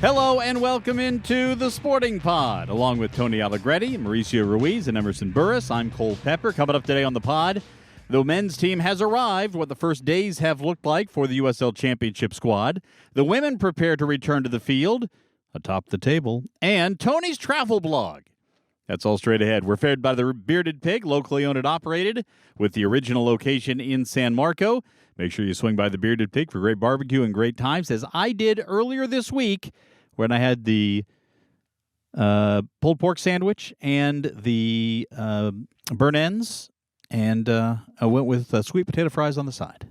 Hello and welcome into the Sporting Pod. Along with Tony Allegretti, Mauricio Ruiz, and Emerson Burris, I'm Cole Pepper. Coming up today on the pod, the men's team has arrived, what the first days have looked like for the USL Championship squad. The women prepare to return to the field, atop the table, and Tony's travel blog. That's all straight ahead. We're fed by the Bearded Pig, locally owned and operated, with the original location in San Marco. Make sure you swing by the Bearded Pig for great barbecue and great times, as I did earlier this week when I had the pulled pork sandwich and the burnt ends, and I went with sweet potato fries on the side.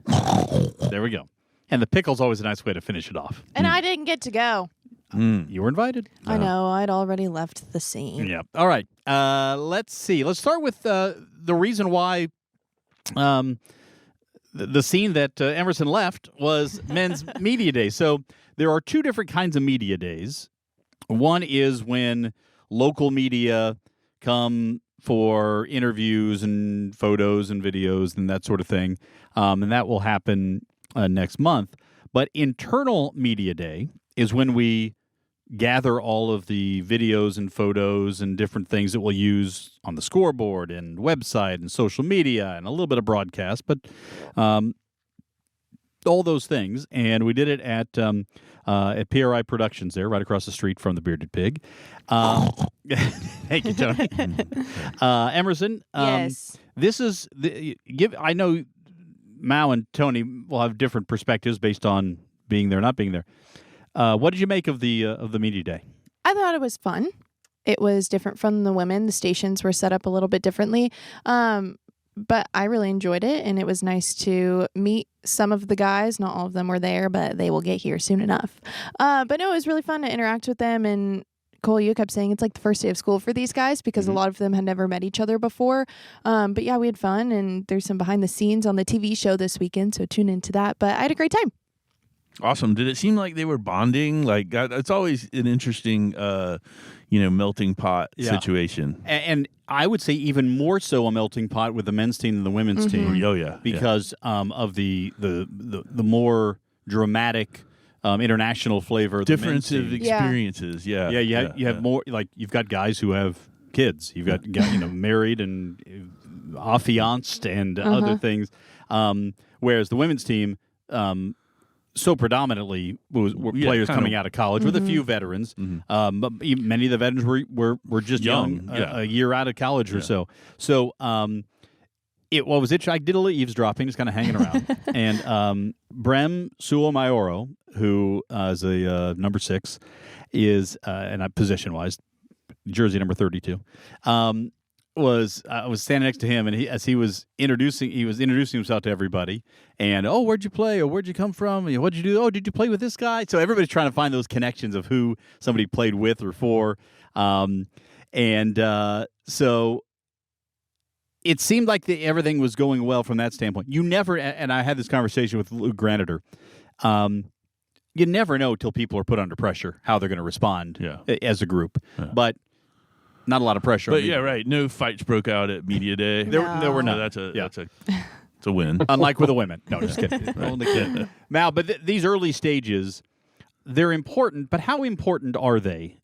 There we go. And the pickle's always a nice way to finish it off. And I didn't get to go. You were invited. I know. I'd already left the scene. Yeah. All right. Let's see. Let's start with the reason why the scene that Emerson left was Men's Media Day. So there are two different kinds of media days. One is when local media come for interviews and photos and videos and that sort of thing, and that will happen next month. But internal media day is when we gather all of the videos and photos and different things that we'll use on the scoreboard and website and social media and a little bit of broadcast, but all those things. And we did it at PRI Productions there, right across the street from the Bearded Pig. Thank you, Tony. Emerson, Yes. this is I know Mao and Tony will have different perspectives based on being there or not being there. What did you make of the media day? I thought it was fun. It was different from the women. The stations were set up a little bit differently. But I really enjoyed it, and it was nice to meet some of the guys. Not all of them were there, but they will get here soon enough. But no, it was really fun to interact with them. And Cole, you kept saying it's like the first day of school for these guys because a lot of them had never met each other before. But yeah, we had fun, and there's some behind the scenes on the TV show this weekend, so tune into that. But I had a great time. Awesome. Did it seem like they were bonding? Like, it's always an interesting, melting pot situation. And I would say even more so a melting pot with the men's team than the women's team. Oh, yeah. Because of the more dramatic international flavor of Difference the men's of team. experiences. Yeah. You have more, like, you've got guys who have kids. You've got married and affianced and other things. Whereas the women's team, so predominantly were players coming out of college with a few veterans. But many of the veterans were just young, a year out of college or so. So what was it? I did a little eavesdropping, just kind of hanging around. And Brem Suo-Mauro, who is a number 6, is, and position-wise, jersey number 32, was standing next to him, and he was introducing himself to everybody. And where'd you play? Or where'd you come from? What'd you do? Oh, did you play with this guy? So everybody's trying to find those connections of who somebody played with or for. So it seemed like everything was going well from that standpoint. You never, and I had this conversation with Luke Graniter. You never know till people are put under pressure how they're going to respond as a group. Yeah. But not a lot of pressure. But right. No fights broke out at Media Day. There were none. That's a win. Unlike with the women. No, just kidding. Only kidding. Now, but these early stages, they're important. But how important are they?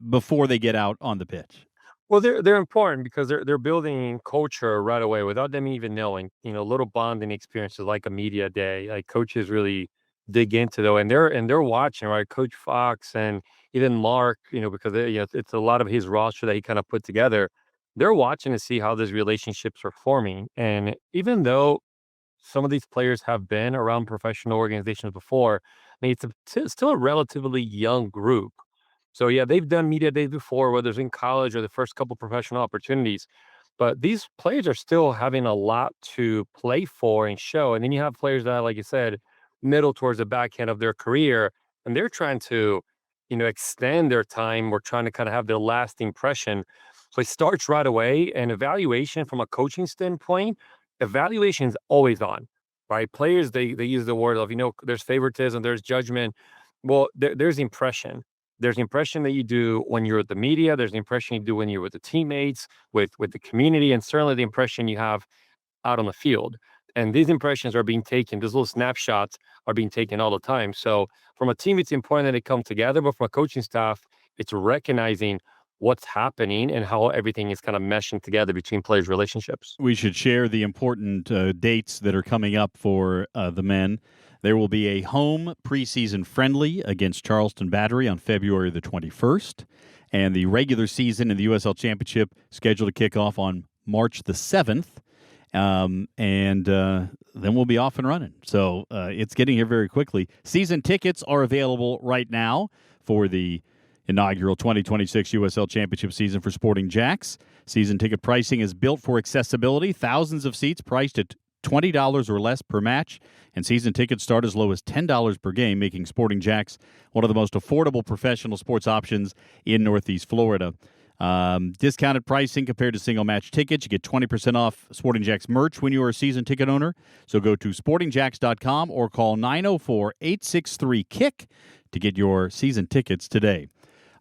Before they get out on the pitch. Well, they're important because they're building culture right away without them even knowing. Little bonding experiences like a media day. Like coaches really dig into though, and they're watching, right? Coach Fox and even Mark, because it's a lot of his roster that he kind of put together. They're watching to see how these relationships are forming. And even though some of these players have been around professional organizations before, I mean, it's still a relatively young group. So yeah, they've done media days before, whether it's in college or the first couple professional opportunities. But these players are still having a lot to play for and show. And then you have players that, like you said, middle towards the back end of their career, and they're trying to extend their time. We're trying to kind of have their last impression. So it starts right away. And evaluation from a coaching standpoint, evaluation is always on, right? Players, they use the word of, there's favoritism, there's judgment. Well, there's impression. There's the impression that you do when you're with the media. There's the impression you do when you're with the teammates, with the community, and certainly the impression you have out on the field. And these impressions are being taken, these little snapshots are being taken all the time. So from a team, it's important that they come together, but from a coaching staff, it's recognizing what's happening and how everything is kind of meshing together between players' relationships. We should share the important dates that are coming up for the men. There will be a home preseason friendly against Charleston Battery on February the 21st, and the regular season in the USL Championship scheduled to kick off on March the 7th, and then we'll be off and running. So it's getting here very quickly. Season tickets are available right now for the inaugural 2026 USL Championship season for Sporting JAX. Season ticket pricing is built for accessibility. Thousands of seats priced at $20 or less per match, and season tickets start as low as $10 per game, making Sporting JAX one of the most affordable professional sports options in Northeast Florida. Discounted pricing compared to single match tickets. You get 20% off Sporting JAX merch when you are a season ticket owner. So go to sportingjax.com or call 904-863-KICK to get your season tickets today.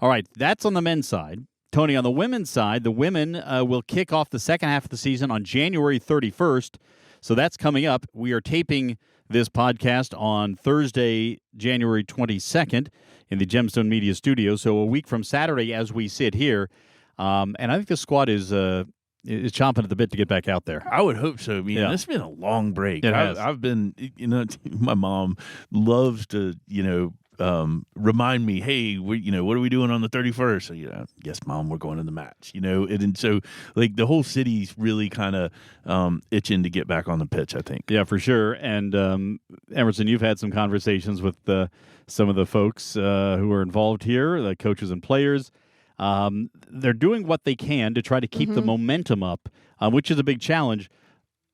All right, that's on the men's side. Tony, on the women's side, the women will kick off the second half of the season on January 31st. So that's coming up. We are taping this podcast on Thursday, January 22nd in the Gemstone Media Studio. So a week from Saturday as we sit here. And I think the squad is chomping at the bit to get back out there. I would hope so. I mean, This has been a long break. I've been, my mom loves to, remind me, hey, what are we doing on the 31st? So, yes, Mom, we're going to the match, and so like the whole city's really kind of itching to get back on the pitch, I think. Yeah, for sure. And Emerson, you've had some conversations with some of the folks who are involved here, the coaches and players. They're doing what they can to try to keep the momentum up, which is a big challenge.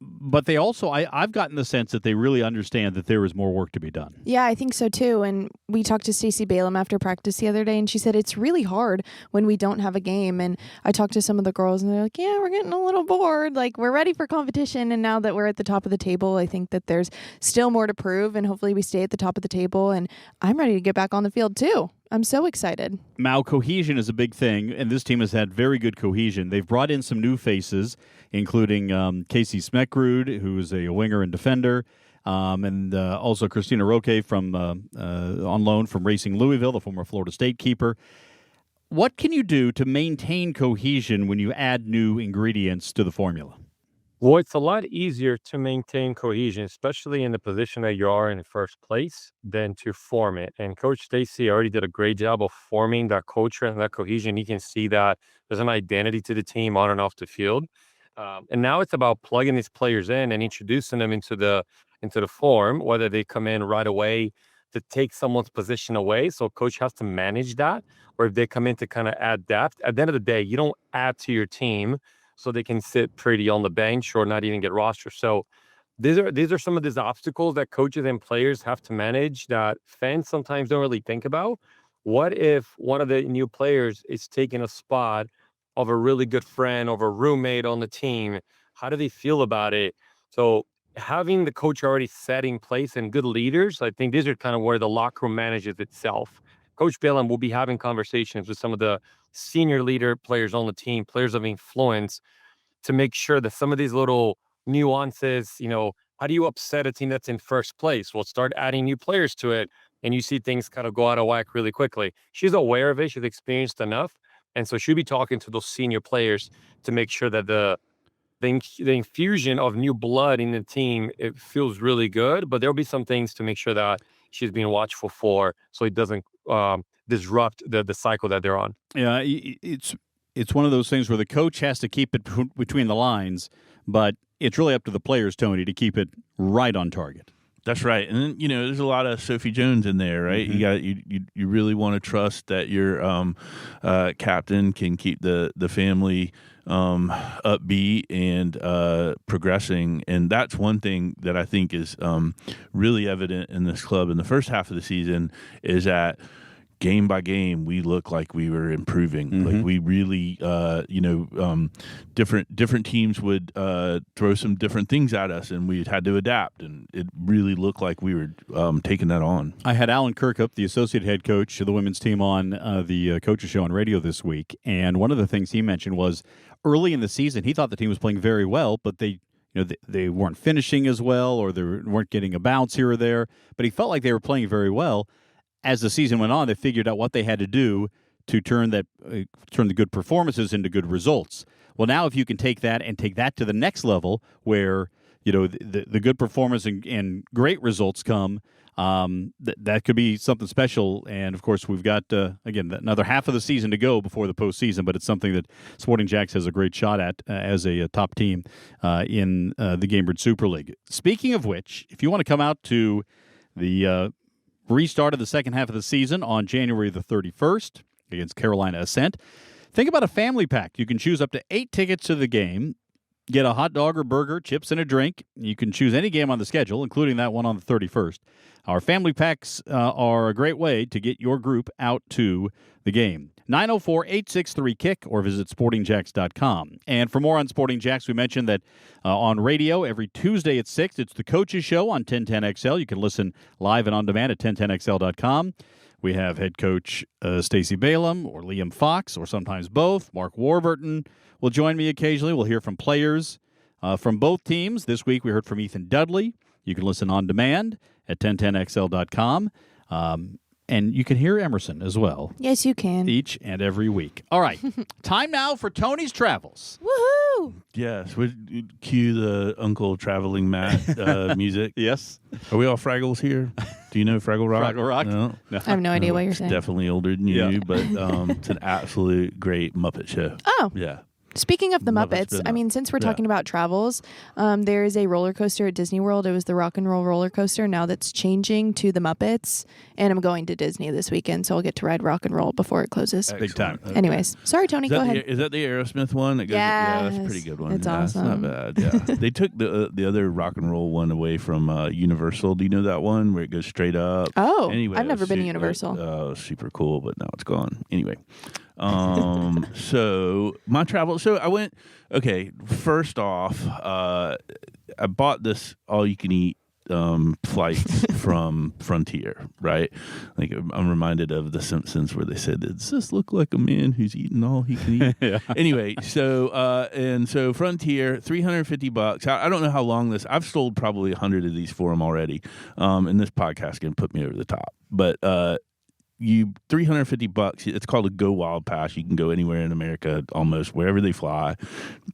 But they also, I've gotten the sense that they really understand that there is more work to be done. Yeah, I think so too. And we talked to Stacey Balaam after practice the other day, and she said it's really hard when we don't have a game. And I talked to some of the girls, and they're like, yeah, we're getting a little bored. Like, we're ready for competition. And now that we're at the top of the table, I think that there's still more to prove, and hopefully we stay at the top of the table. And I'm ready to get back on the field too. I'm so excited. Mal, cohesion is a big thing, and this team has had very good cohesion. They've brought in some new faces, including Casey Smekrud, who is a winger and defender, and also Christina Roque from on loan from Racing Louisville, the former Florida State keeper. What can you do to maintain cohesion when you add new ingredients to the formula? Well, it's a lot easier to maintain cohesion, especially in the position that you are in the first place, than to form it. And Coach Stacey already did a great job of forming that culture and that cohesion. You can see that there's an identity to the team on and off the field. And now it's about plugging these players in and introducing them into the form, whether they come in right away to take someone's position away. So coach has to manage that, or if they come in to kind of add depth. At the end of the day, you don't add to your team so they can sit pretty on the bench or not even get rostered. So these are some of these obstacles that coaches and players have to manage that fans sometimes don't really think about. What if one of the new players is taking a spot of a really good friend or a roommate on the team? How do they feel about it? So having the coach already set in place and good leaders, I think these are kind of where the locker room manages itself. Coach Balaam will be having conversations with some of the senior leader players on the team, players of influence, to make sure that some of these little nuances, how do you upset a team that's in first place? Well, start adding new players to it, and you see things kind of go out of whack really quickly. She's aware of it. She's experienced enough. And so she'll be talking to those senior players to make sure that the infusion of new blood in the team, it feels really good, but there'll be some things to make sure that she's being watchful for, so it doesn't disrupt the cycle that they're on. Yeah, it's one of those things where the coach has to keep it between the lines, but it's really up to the players, Tony, to keep it right on target. That's right. And then, there's a lot of Sophie Jones in there, right? Mm-hmm. You really want to trust that your captain can keep the family upbeat and progressing. And that's one thing that I think is really evident in this club in the first half of the season, is that game by game, we look like we were improving. Mm-hmm. Like we really, different teams would throw some different things at us, and we had to adapt. And it really looked like we were taking that on. I had Alan Kirkup, the associate head coach of the women's team, on the Coaches Show on radio this week, and one of the things he mentioned was early in the season he thought the team was playing very well, but they they weren't finishing as well, or they weren't getting a bounce here or there. But he felt like they were playing very well. As the season went on, they figured out what they had to do to turn the good performances into good results. Well, now if you can take that to the next level, where the good performance and great results come, that could be something special. And of course, we've got again another half of the season to go before the postseason. But it's something that Sporting JAX has a great shot at as a top team in the Gainbridge Super League. Speaking of which, if you want to come out to the restart of the second half of the season on January the 31st against Carolina Ascent, think about a family pack. You can choose up to 8 tickets to the game. Get a hot dog or burger, chips, and a drink. You can choose any game on the schedule, including that one on the 31st. Our family packs are a great way to get your group out to the game. 904-863-KICK or visit sportingjax.com. And for more on Sporting JAX, we mentioned that on radio every Tuesday at 6, it's the Coaches Show on 1010XL. You can listen live and on demand at 1010XL.com. We have head coach Stacey Balaam or Liam Fox, or sometimes both. Mark Warburton will join me occasionally. We'll hear from players from both teams. This week we heard from Ethan Dudley. You can listen on demand at 1010XL.com. And you can hear Emerson as well. Yes, you can. Each and every week. All right. Time now for Tony's Travels. Woohoo! Yes. Would cue the Uncle Traveling Matt music. Yes. Are we all Fraggles here? Do you know Fraggle Rock? Fraggle Rock? No. I have no idea what you're saying. Definitely older than you, but it's an absolute great Muppet show. Oh. Yeah. Speaking of the Muppets Muppets, spin-off. I mean, since we're talking about travels, there is a roller coaster at Disney World. It was the Rock and Roll roller coaster. Now that's changing to the Muppets, and I'm going to Disney this weekend, so I'll get to ride Rock and Roll before it closes. Big time. Okay. Anyways, sorry, Tony, go ahead. Is that the Aerosmith one? That goes, yeah, that's a pretty good one. It's yeah, awesome. It's not bad. Yeah, they took the other Rock and Roll one away from Universal. Do you know that one where it goes straight up? Oh, anyway, I've never been to to Universal. Super cool, but now it's gone. Anyway, so my travel. So I went. Okay, first off, I bought this all-you-can-eat flights from Frontier, right? Like I'm reminded of The Simpsons where they said, "Does this look like a man who's eating all he can eat?" Yeah. Anyway, so Frontier, $350. I don't know how long this. I've sold probably 100 of these for them already, and this podcast can put me over the top, but. $350. It's called a Go Wild Pass. You can go anywhere in America, almost wherever they fly.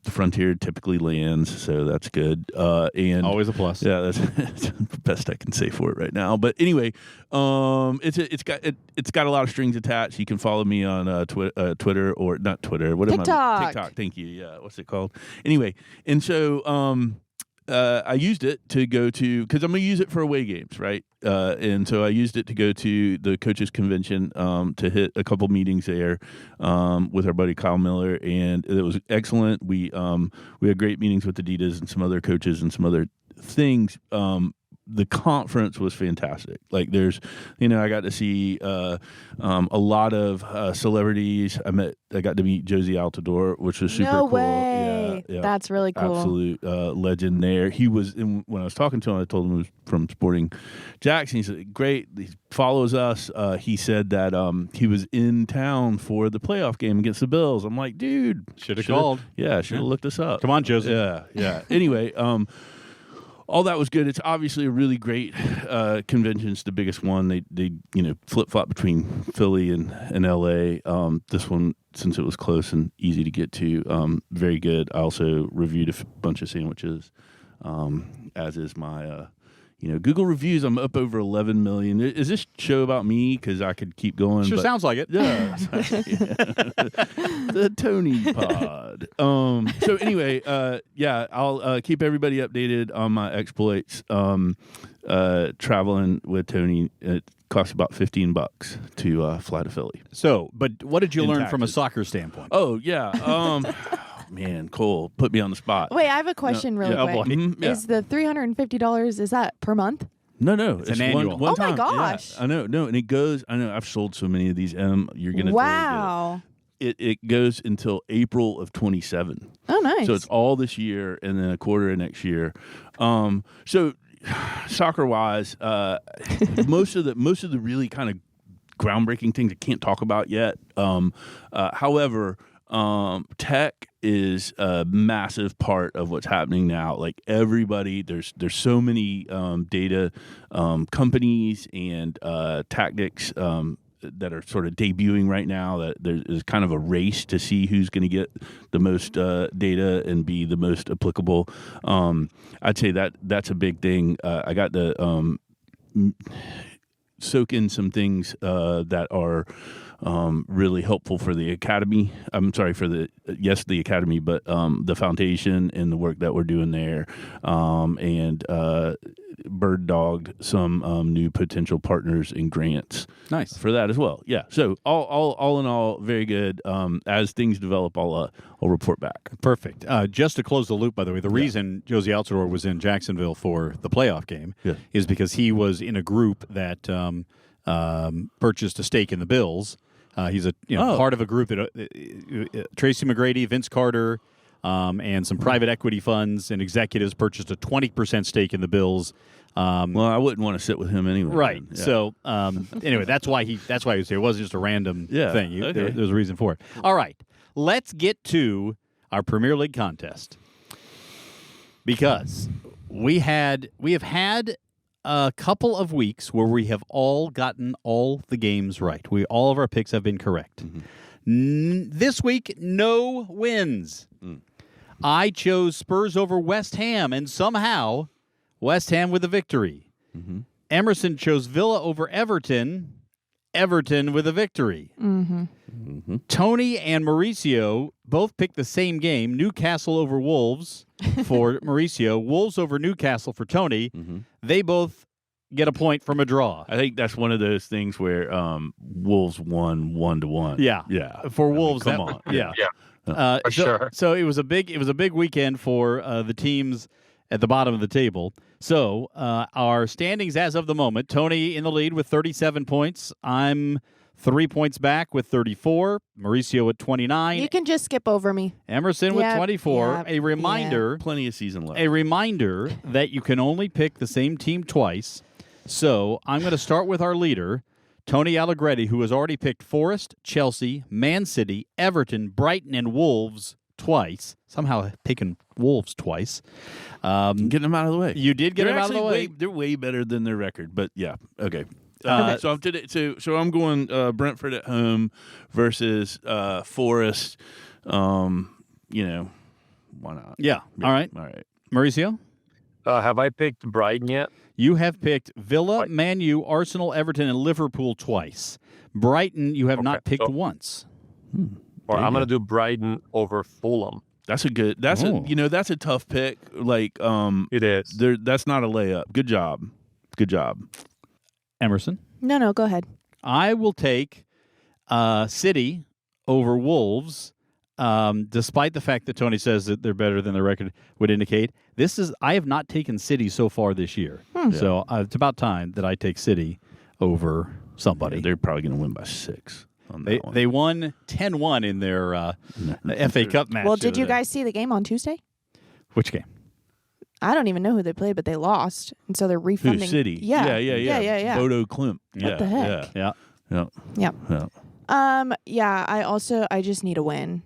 The Frontier typically lands, so that's good. And Always a plus. yeah, that's the best I can say for it right now. But anyway, it's got a lot of strings attached. You can follow me on Twitter or not Twitter. What TikTok. am I? TikTok. Thank you. Yeah, what's it called? Anyway, and so I used it to go to, because I'm going to use it for away games, right? And so I used it to go to the coaches convention to hit a couple meetings there with our buddy Kyle Miller, and it was excellent. We had great meetings with Adidas and some other coaches and some other things. The conference was fantastic. Like there's, I got to see a lot of celebrities. I got to meet Josie Altidore, which was super No cool. way. Yeah, That's really cool. Absolute legend there. He was, when I was talking to him, I told him he was from Sporting JAX, and he said, great, he follows us. He said that he was in town for the playoff game against the Bills. I'm like, dude. Should have called. Yeah, should have looked us up. Come on, Josie. Yeah. Anyway, all that was good. It's obviously a really great convention. It's the biggest one. They flip flop between Philly and LA. This one, since it was close and easy to get to, very good. I also reviewed a bunch of sandwiches, as is my Google reviews. I'm up over 11 million. Is this show about me? Because I could keep going. Sure but, sounds like it. yeah. The Tony Pod. So anyway, I'll keep everybody updated on my exploits. Traveling with Tony, it costs about $15 to fly to Philly. So, but what did you In learn from a taxes. soccer standpoint? Oh yeah. Man, Cole, put me on the spot. Wait, I have a question really yeah, quick. boy. Yeah. Is the $350, is that per month? No, It's an annual. One Oh my time. gosh. Yeah, I know. No, and it goes. I know. I've sold so many of these. You're gonna Wow. totally get it. It goes until April of 27. Oh, nice. So it's all this year and then a quarter of next year. So soccer wise, most of the really kind of groundbreaking things I can't talk about yet. However, tech is a massive part of what's happening now. Like everybody, there's so many data companies and tactics that are sort of debuting right now, that there's kind of a race to see who's going to get the most data and be the most applicable. I'd say that's a big thing. I got to soak in some things that are really helpful for the academy. I'm sorry for the academy, but the foundation and the work that we're doing there, and bird dogged some new potential partners and grants. Nice for that as well. Yeah. So all in all, very good. As things develop, I'll report back. Perfect. Just to close the loop, by the way, the reason Josie Altidore was in Jacksonville for the playoff game is because he was in a group that purchased a stake in the Bills. He's part of a group that Tracy McGrady, Vince Carter, and some private equity funds and executives purchased a 20% stake in the Bills. Well, I wouldn't want to sit with him anyway. Right. Yeah. So anyway, that's why he was here. It wasn't just a random thing. There's a reason for it. All right. Let's get to our Premier League contest, because we have had a couple of weeks where we have all gotten all the games right. All of our picks have been correct. This week, no wins. I chose Spurs over West Ham, and somehow West Ham with a victory. Emerson chose Villa over Everton with a victory. Tony and Mauricio both picked the same game, Newcastle over Wolves for Mauricio, Wolves over Newcastle for Tony. They both get a point from a draw. I think that's one of those things where Wolves won 1-1. Yeah. For Wolves, come on. For sure. So it was a big weekend for the teams at the bottom of the table. So our standings as of the moment: Tony in the lead with 37 points. I'm 3 points back with 34. Mauricio at 29. You can just skip over me. Emerson with 24. A reminder, plenty of season left. A reminder that you can only pick the same team twice. So I'm going to start with our leader, Tony Allegretti, who has already picked Forest, Chelsea, Man City, Everton, Brighton, and Wolves twice. Somehow picking Wolves twice. Getting them out of the way. You did get them out of the way. They're way better than their record, but yeah, okay. So I'm going Brentford at home versus Forest. Why not? Yeah. All right. Mauricio? Have I picked Brighton yet? You have picked Villa, Man U, Arsenal, Everton, and Liverpool twice. Brighton, you have not picked once. Or I'm going to do Brighton over Fulham. That's a good. That's a tough pick. Like it is. That's not a layup. Good job. Emerson? No, go ahead. I will take City over Wolves, despite the fact that Tony says that they're better than the record would indicate. I have not taken City so far this year. So it's about time that I take City over somebody. Yeah, they're probably going to win by 6. They won 10-1 in their FA Cup match. Well, did you guys see the game on Tuesday? Which game? I don't even know who they played, but they lost, and so they're refunding. Who, City? Yeah. Bodo Klimt. What the heck? Yeah. I just need a win.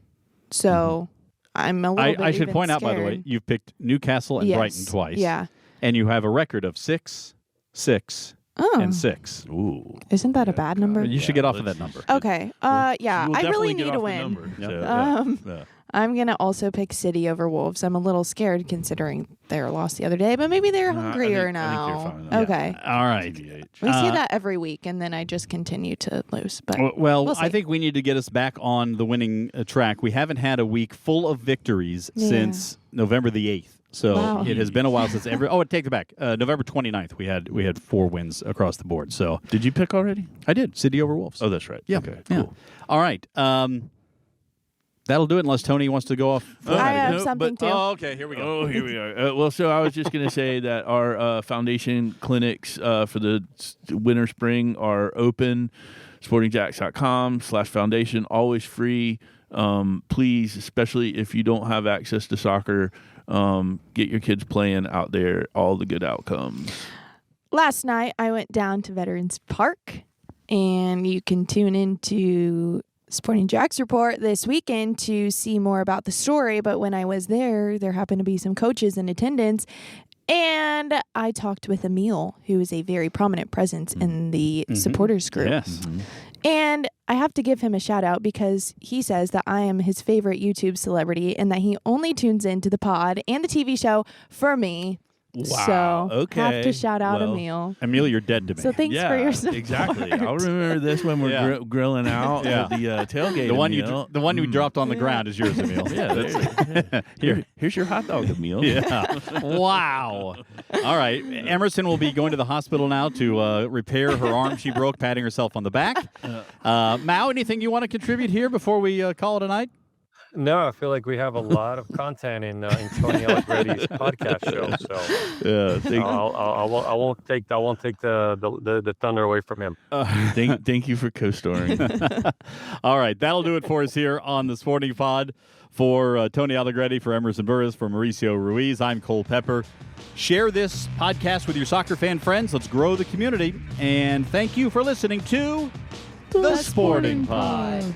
So I'm a little bit I should even point out, by the scared. way, you've picked Newcastle and Brighton twice. Yeah. And you have a record of 6, 6, and 6. Ooh. Isn't that a bad number? You should get off of that number. Okay. I really need a win. I'm going to also pick City over Wolves. I'm a little scared considering their loss the other day, but maybe they're hungrier now. I think you're fine. Okay. All right. We see that every week, and then I just continue to lose. But we'll I think we need to get us back on the winning track. We haven't had a week full of victories since November the 8th. So it has been a while since it takes it back. November 29th, we had 4 wins across the board. So did you pick already? I did. City over Wolves. Oh, that's right. Yeah. Okay, cool. All right. That'll do it unless Tony wants to go off. I have something too. Oh, okay. Here we go. Oh, here we are. So I was just going to say that our foundation clinics for the winter spring are open. SportingJax.com/foundation, always free. Please, especially if you don't have access to soccer, get your kids playing out there. All the good outcomes. Last night, I went down to Veterans Park, and you can tune into Sporting JAX report this weekend to see more about the story, but when I was there happened to be some coaches in attendance, and I talked with Emil, who is a very prominent presence in the supporters group. Yes. And I have to give him a shout out because he says that I am his favorite YouTube celebrity and that he only tunes into the pod and the TV show for me. Wow. So Okay. have to shout out Well, Emil. Emil, you're dead to me. So thanks for your support. Exactly. I'll remember this when we're grilling out at the tailgate. The one you dropped on the ground is yours, Emil. Here's your hot dog, Emil. Yeah. Wow. All right. Emerson will be going to the hospital now to repair her arm she broke, patting herself on the back. Mao, anything you want to contribute here before we call it a night? No, I feel like we have a lot of content in Tony Allegretti's podcast show. So I won't take the thunder away from him. Thank you for co-starring. All right, that'll do it for us here on the Sporting Pod. For Tony Allegretti, for Emerson Burris, for Mauricio Ruiz, I'm Cole Pepper. Share this podcast with your soccer fan friends. Let's grow the community. And thank you for listening to The Sporting Pod.